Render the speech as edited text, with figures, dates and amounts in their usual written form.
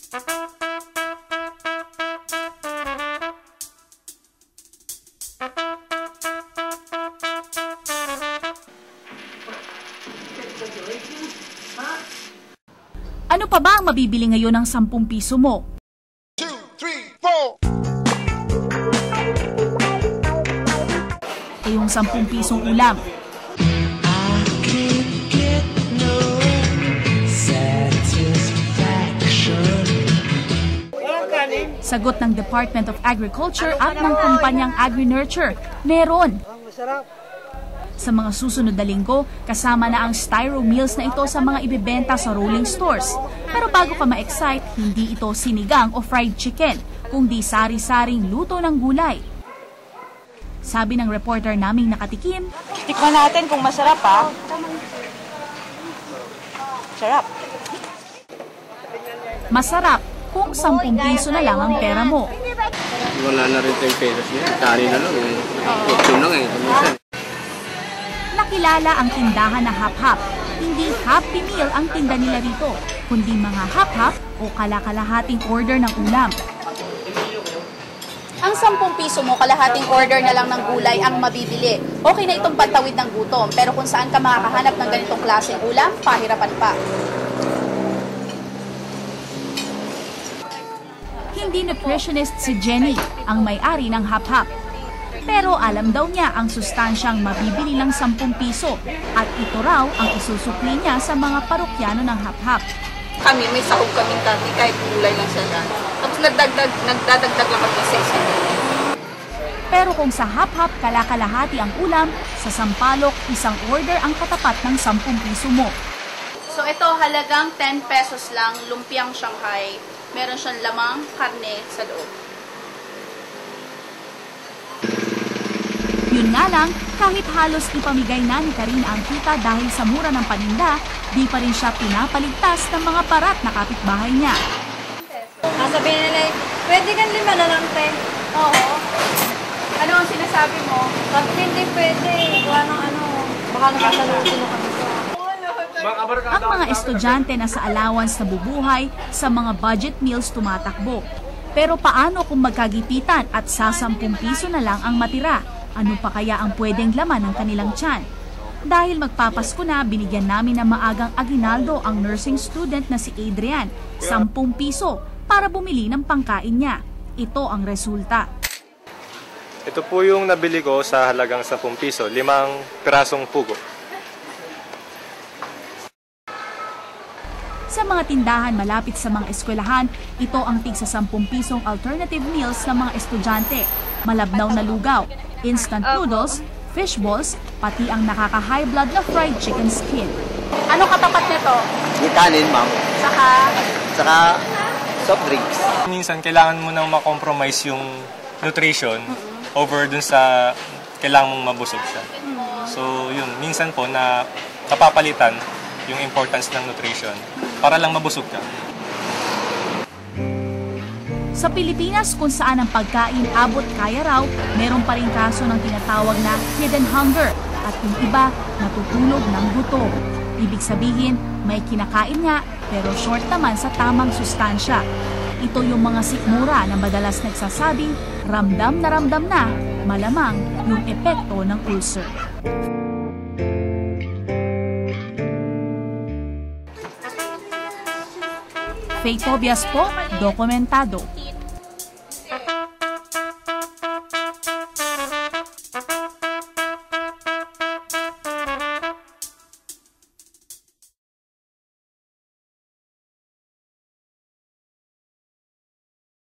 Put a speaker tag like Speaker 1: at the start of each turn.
Speaker 1: Ano pa ba ang mabibili ngayon ng 10 piso mo?
Speaker 2: 2, 3, 4.
Speaker 1: Yung 10 pisong ulam. Sagot ng Department of Agriculture at ng kumpanyang Agri-Nurture, meron. Sa mga susunod na linggo, kasama na ang styro meals na ito sa mga ibibenta sa rolling stores. Pero bago ka ma-excite, hindi ito sinigang o fried chicken, kundi sari-saring luto ng gulay. Sabi ng reporter naming nakatikim,
Speaker 3: tikman natin kung masarap ha. Sarap.
Speaker 1: Masarap kung 10 piso na lang ang pera mo.
Speaker 4: Wala na rin tayong pesos niya. Kari na lang eh. Ito lang eh.
Speaker 1: Nakilala ang tindahan na hap-hap. Hindi Happy Meal ang tinda nila rito, kundi mga hap-hap o kalakalahating order ng ulam.
Speaker 5: Ang 10 piso mo, kalahating order na lang ng gulay ang mabibili. Okay na itong pantawid ng gutom, pero kung saan ka makakahanap ng ganitong klaseng ulam, pahirapan pa.
Speaker 1: Hindi nutritionist si Jenny, ang may-ari ng hap-hap. Pero alam daw niya ang sustansyang mabibili ng 10 piso at ito raw ang isusukli niya sa mga parokyano ng hap-hap.
Speaker 3: Kami, may sahog kaming dati kahit gulay lang siya. Tapos nagdadagdag lang kami sa isa.
Speaker 1: Pero kung sa hap-hap kalakalahati ang ulam, sa sampalok isang order ang katapat ng 10 piso mo.
Speaker 5: So ito halagang 10 pesos lang, lumpiang Shanghai. Meron siyang lamang karne sa loob.
Speaker 1: Yun nga lang, kahit halos ipamigay na ni Karina ang kita dahil sa mura ng paninda, di pa rin siya pinapaligtas ng mga parat na kapitbahay niya.
Speaker 6: Sabihin nila, pwede kang 5 na lang, te.
Speaker 5: Oo. Ano ang sinasabi mo?
Speaker 6: Sabi hindi pwede. Wala nang baka nakasalusin na kami sa...
Speaker 1: Ang mga estudyante na sa allowance na bubuhay, sa mga budget meals tumatakbo. Pero paano kung magkagipitan at sa 10 piso na lang ang matira? Ano pa kaya ang pwedeng laman ng kanilang tiyan? Dahil magpapasko na, binigyan namin ng maagang aginaldo ang nursing student na si Adrian, 10 piso, para bumili ng pangkain niya. Ito ang resulta.
Speaker 7: Ito po yung nabili ko sa halagang 10 piso, 5 pirasong pugo.
Speaker 1: Sa mga tindahan malapit sa mga eskwelahan, ito ang tig sa 10 pisong alternative meals ng mga estudyante. Malabnaw na lugaw, instant noodles, fish balls, pati ang nakaka-high blood na fried chicken skin.
Speaker 5: Anong katapat nito?
Speaker 4: May kanin, ma'am. Saka soft drinks.
Speaker 7: Minsan kailangan mo nang ma-compromise yung nutrition over dun sa kailangan mong mabusog siya. So yun, minsan po na napapalitan yung importance ng nutrition para lang mabusog ka.
Speaker 1: Sa Pilipinas, kung saan ang pagkain abot kaya raw, meron pa rin kaso ng tinatawag na hidden hunger at yung iba natutulog ng gutom. Ibig sabihin, may kinakain nga pero short naman sa tamang sustansya. Ito yung mga sikmura na madalas nagsasabing ramdam na malamang yung epekto ng ulcer. Faye Tobias po, dokumentado.